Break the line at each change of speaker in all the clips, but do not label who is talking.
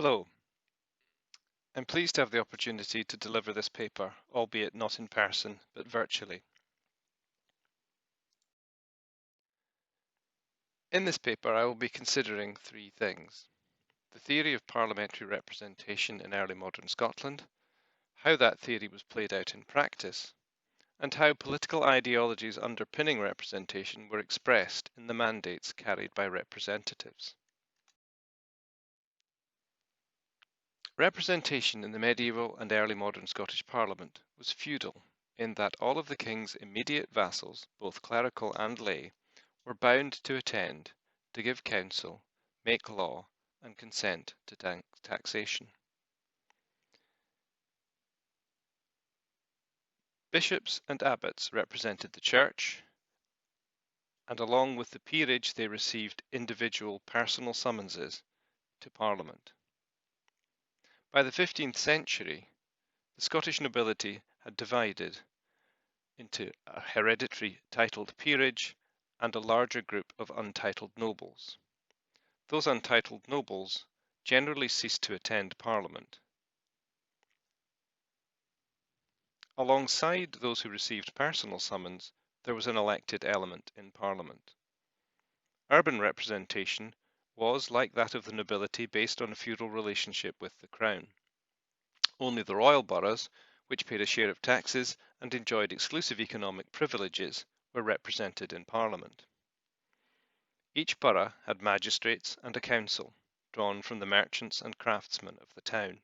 Hello, I'm pleased to have the opportunity to deliver this paper, albeit not in person, but virtually. In this paper, I will be considering three things: the theory of parliamentary representation in early modern Scotland, how that theory was played out in practice, and how political ideologies underpinning representation were expressed in the mandates carried by representatives. Representation in the medieval and early modern Scottish Parliament was feudal in that all of the king's immediate vassals, both clerical and lay, were bound to attend, to give counsel, make law, and consent to taxation. Bishops and abbots represented the church, and along with the peerage they received individual personal summonses to Parliament. By the 15th century, the Scottish nobility had divided into a hereditary titled peerage and a larger group of untitled nobles. Those untitled nobles generally ceased to attend Parliament. Alongside those who received personal summons, there was an elected element in Parliament. Urban representation was, like that of the nobility, based on a feudal relationship with the crown. Only the royal boroughs, which paid a share of taxes and enjoyed exclusive economic privileges, were represented in Parliament. Each borough had magistrates and a council, drawn from the merchants and craftsmen of the town.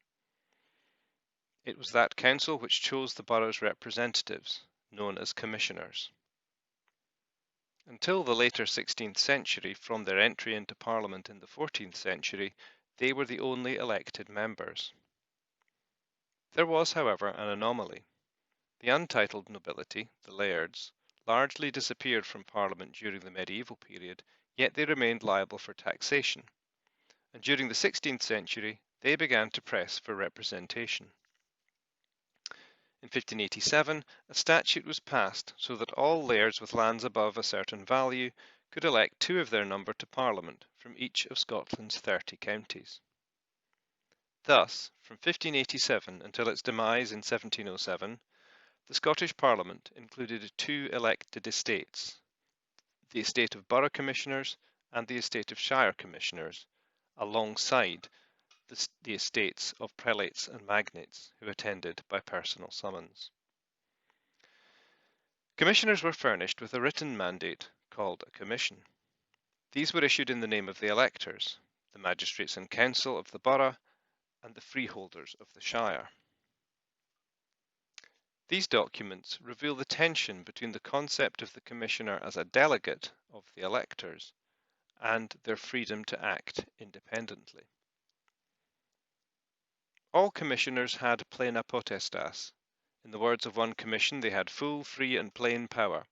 It was that council which chose the borough's representatives, known as commissioners. Until the later 16th century, from their entry into Parliament in the 14th century, they were the only elected members. There was, however, an anomaly. The untitled nobility, the lairds, largely disappeared from Parliament during the medieval period, yet they remained liable for taxation, and during the 16th century they began to press for representation. In 1587, a statute was passed so that all lairds with lands above a certain value could elect two of their number to Parliament from each of Scotland's 30 counties. Thus, from 1587 until its demise in 1707, the Scottish Parliament included two elected estates, the estate of borough commissioners and the estate of shire commissioners, alongside the estates of prelates and magnates who attended by personal summons. Commissioners were furnished with a written mandate called a commission. These were issued in the name of the electors, the magistrates and council of the borough, and the freeholders of the shire. These documents reveal the tension between the concept of the commissioner as a delegate of the electors and their freedom to act independently. All commissioners had plena potestas. In the words of one commission, they had full, free and plain power,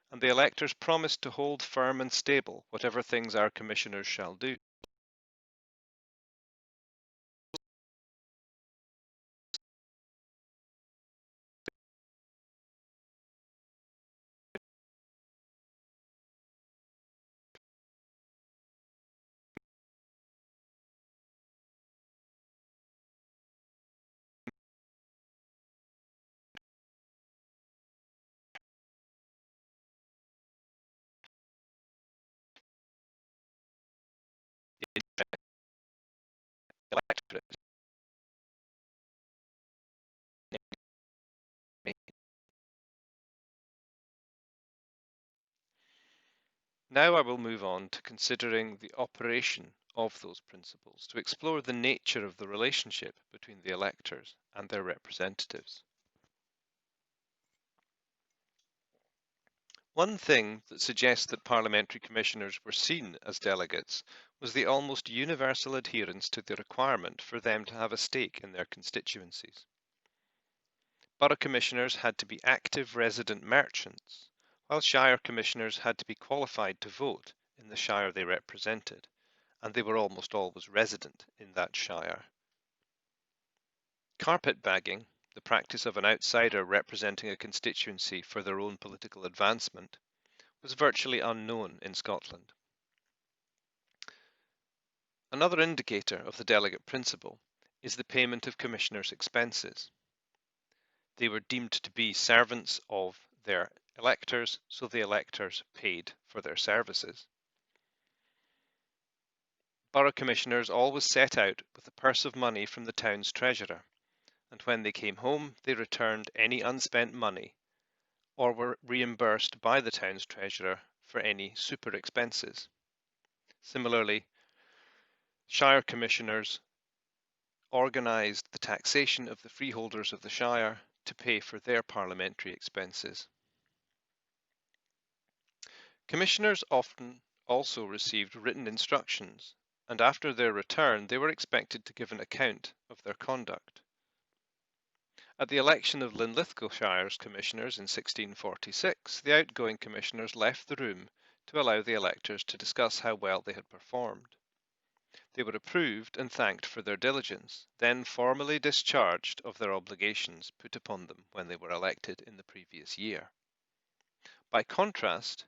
and the electors promised to hold firm and stable whatever things our commissioners shall do. Electorate. Now I will move on to considering the operation of those principles to explore the nature of the relationship between the electors and their representatives. One thing that suggests that parliamentary commissioners were seen as delegates was the almost universal adherence to the requirement for them to have a stake in their constituencies. Borough commissioners had to be active resident merchants, while shire commissioners had to be qualified to vote in the shire they represented, and they were almost always resident in that shire. Carpetbagging, the practice of an outsider representing a constituency for their own political advancement, was virtually unknown in Scotland. Another indicator of the delegate principle is the payment of commissioners' expenses. They were deemed to be servants of their electors, so the electors paid for their services. Borough commissioners always set out with a purse of money from the town's treasurer, and when they came home they returned any unspent money or were reimbursed by the town's treasurer for any super expenses. Similarly, shire commissioners organised the taxation of the freeholders of the shire to pay for their parliamentary expenses. Commissioners often also received written instructions, and after their return they were expected to give an account of their conduct. At the election of Linlithgow Shire's commissioners in 1646, the outgoing commissioners left the room to allow the electors to discuss how well they had performed. They were approved and thanked for their diligence, then formally discharged of their obligations put upon them when they were elected in the previous year. By contrast,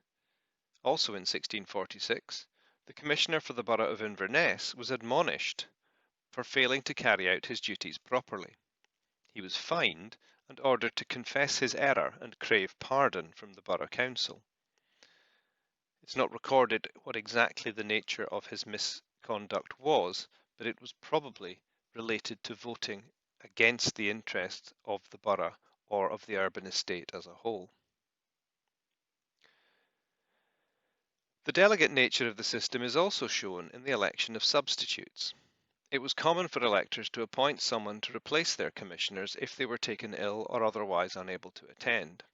also in 1646, the commissioner for the borough of Inverness was admonished for failing to carry out his duties properly. He was fined and ordered to confess his error and crave pardon from the borough council. It's not recorded what exactly the nature of his misconduct was, but it was probably related to voting against the interests of the borough or of the urban estate as a whole. The delegate nature of the system is also shown in the election of substitutes. It was common for electors to appoint someone to replace their commissioners if they were taken ill or otherwise unable to attend.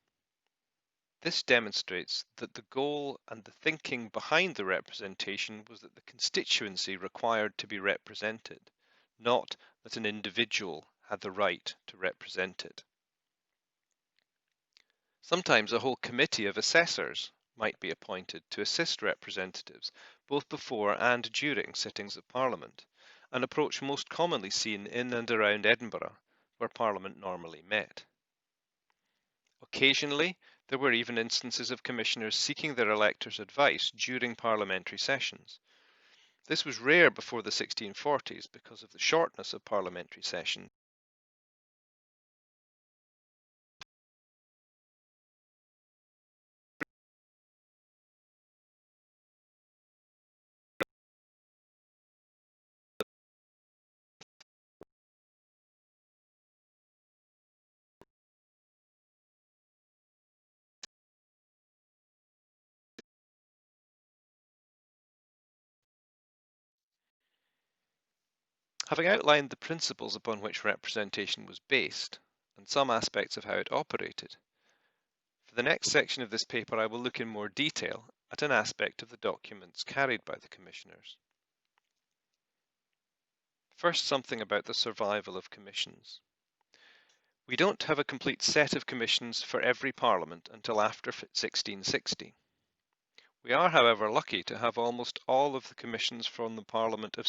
This demonstrates that the goal and the thinking behind the representation was that the constituency required to be represented, not that an individual had the right to represent it. Sometimes a whole committee of assessors might be appointed to assist representatives both before and during sittings of Parliament, an approach most commonly seen in and around Edinburgh, where Parliament normally met. Occasionally, there were even instances of commissioners seeking their electors' advice during parliamentary sessions. This was rare before the 1640s because of the shortness of parliamentary sessions. Having outlined the principles upon which representation was based, and some aspects of how it operated, for the next section of this paper I will look in more detail at an aspect of the documents carried by the commissioners. First, something about the survival of commissions. We don't have a complete set of commissions for every parliament until after 1660. We are, however, lucky to have almost all of the commissions from the Parliament of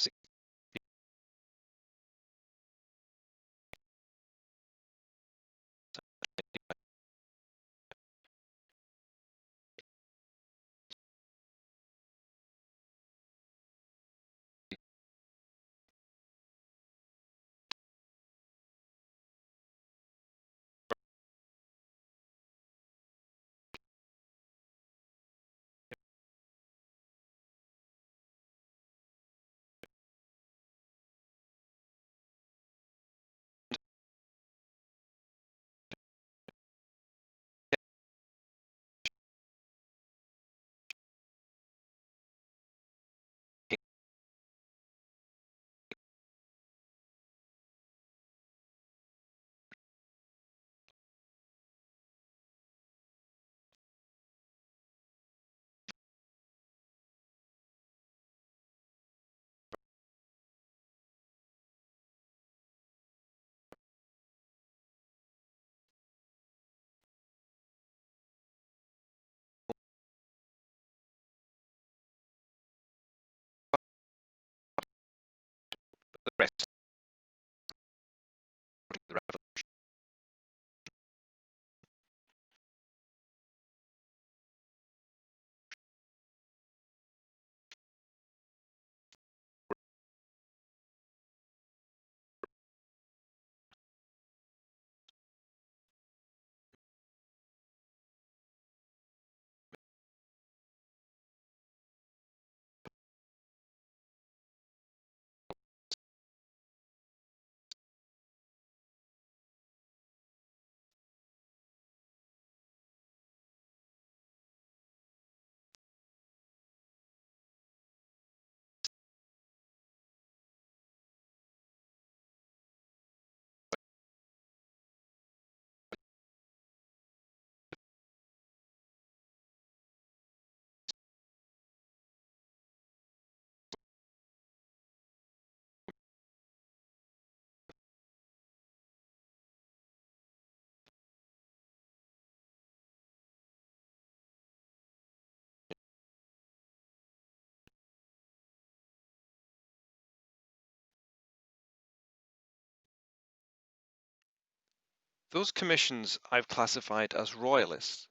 Those commissions I've classified as royalists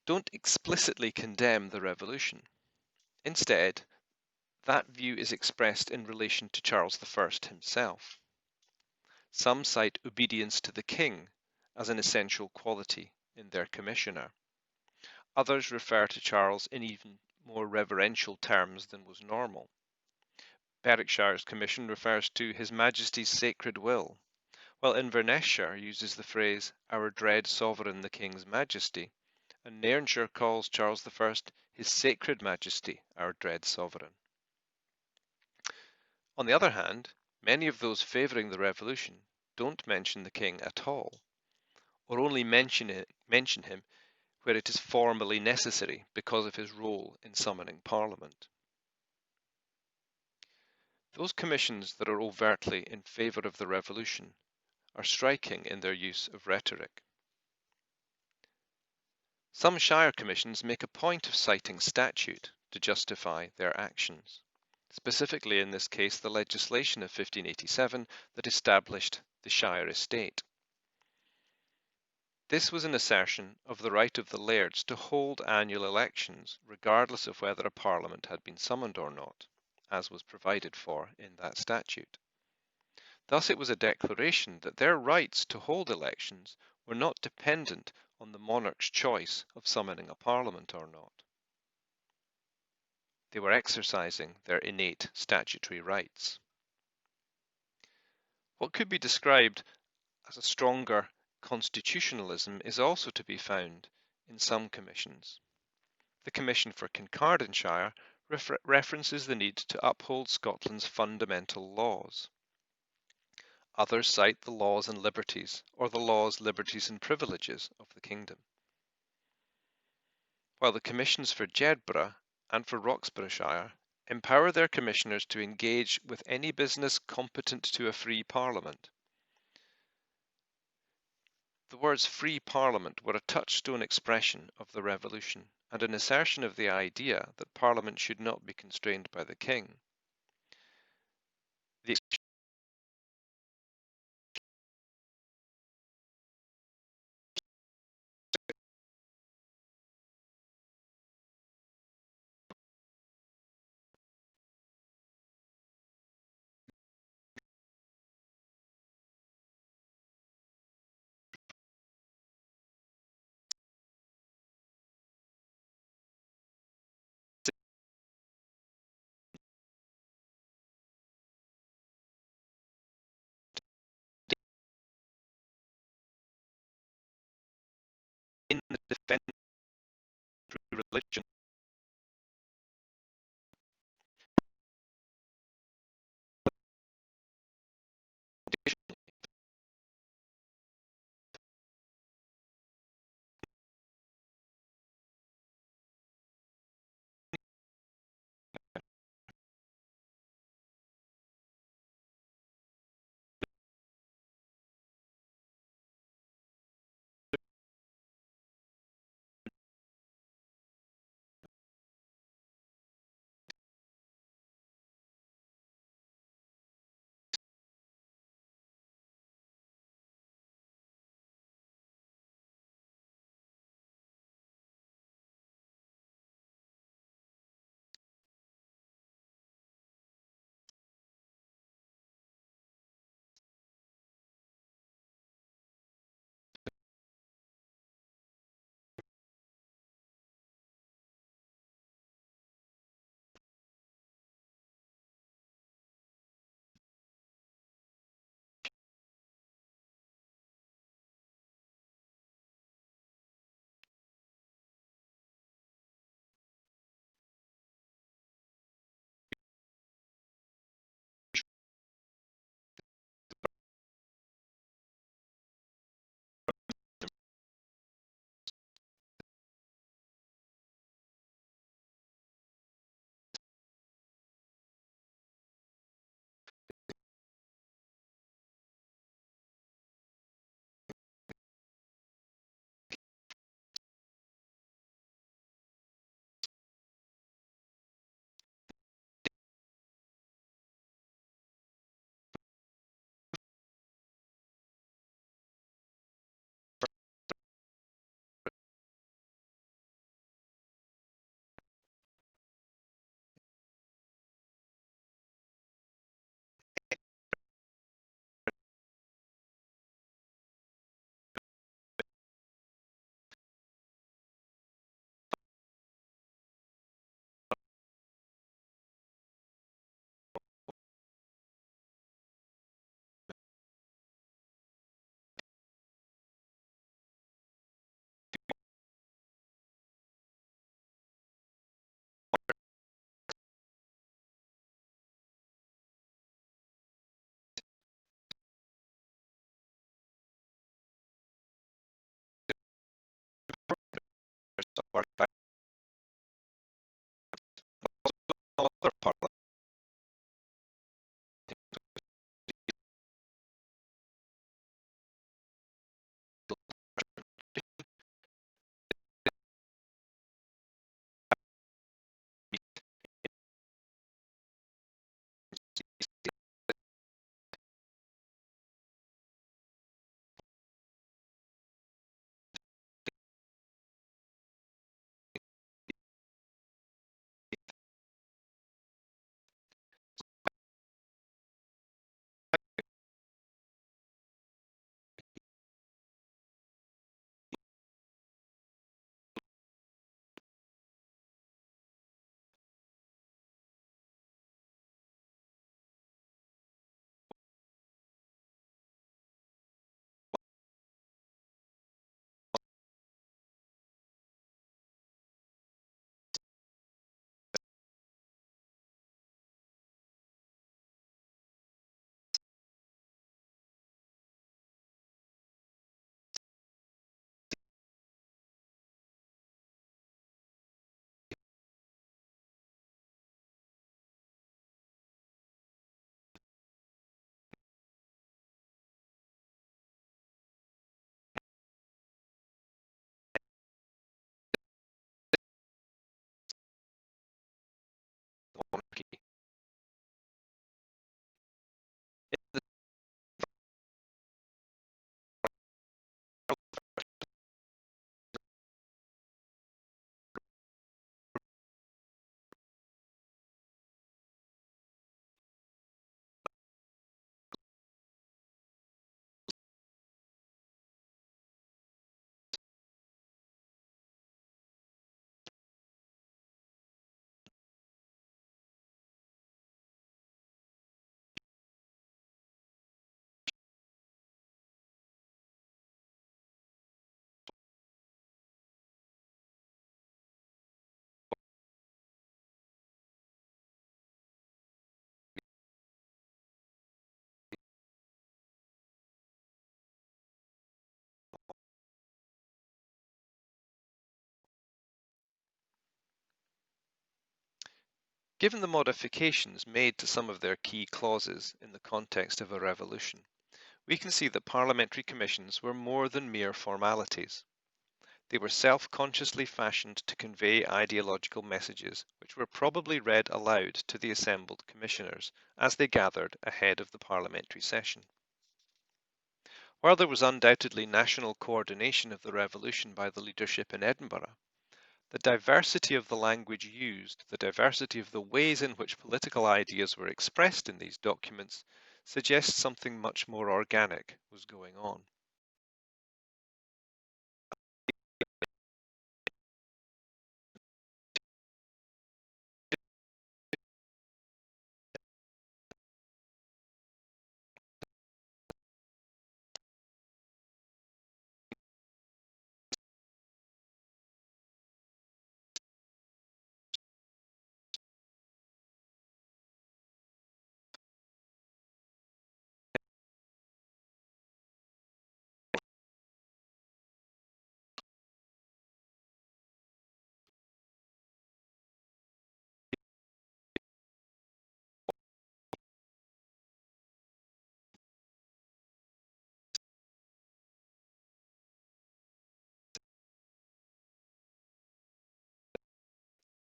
don't explicitly condemn the revolution. Instead, that view is expressed in relation to Charles I himself. Some cite obedience to the king as an essential quality in their commissioner. Others refer to Charles in even more reverential terms than was normal. Berwickshire's commission refers to His Majesty's sacred will, while Inverness-shire uses the phrase our dread sovereign the King's Majesty, and Nairnshire calls Charles I His Sacred Majesty, our dread sovereign. On the other hand, many of those favouring the revolution don't mention the king at all, or only mention him where it is formally necessary because of his role in summoning Parliament. Those commissions that are overtly in favour of the revolution are striking in their use of rhetoric. Some shire commissions make a point of citing statute to justify their actions, specifically in this case the legislation of 1587 that established the shire estate. This was an assertion of the right of the lairds to hold annual elections regardless of whether a parliament had been summoned or not, as was provided for in that statute. Thus it was a declaration that their rights to hold elections were not dependent on the monarch's choice of summoning a parliament or not. They were exercising their innate statutory rights. What could be described as a stronger constitutionalism is also to be found in some commissions. The Commission for Kincardineshire references the need to uphold Scotland's fundamental laws. Others cite the laws and liberties, or the laws, liberties and privileges of the kingdom. While the commissions for Jedburgh and for Roxburghshire empower their commissioners to engage with any business competent to a free parliament. The words free parliament were a touchstone expression of the revolution and an assertion of the idea that parliament should not be constrained by the king. The in the defence of religion Parliament. Given the modifications made to some of their key clauses in the context of a revolution, we can see that parliamentary commissions were more than mere formalities. They were self-consciously fashioned to convey ideological messages which were probably read aloud to the assembled commissioners as they gathered ahead of the parliamentary session. While there was undoubtedly national coordination of the revolution by the leadership in Edinburgh, the diversity of the language used, the diversity of the ways in which political ideas were expressed in these documents, suggests something much more organic was going on.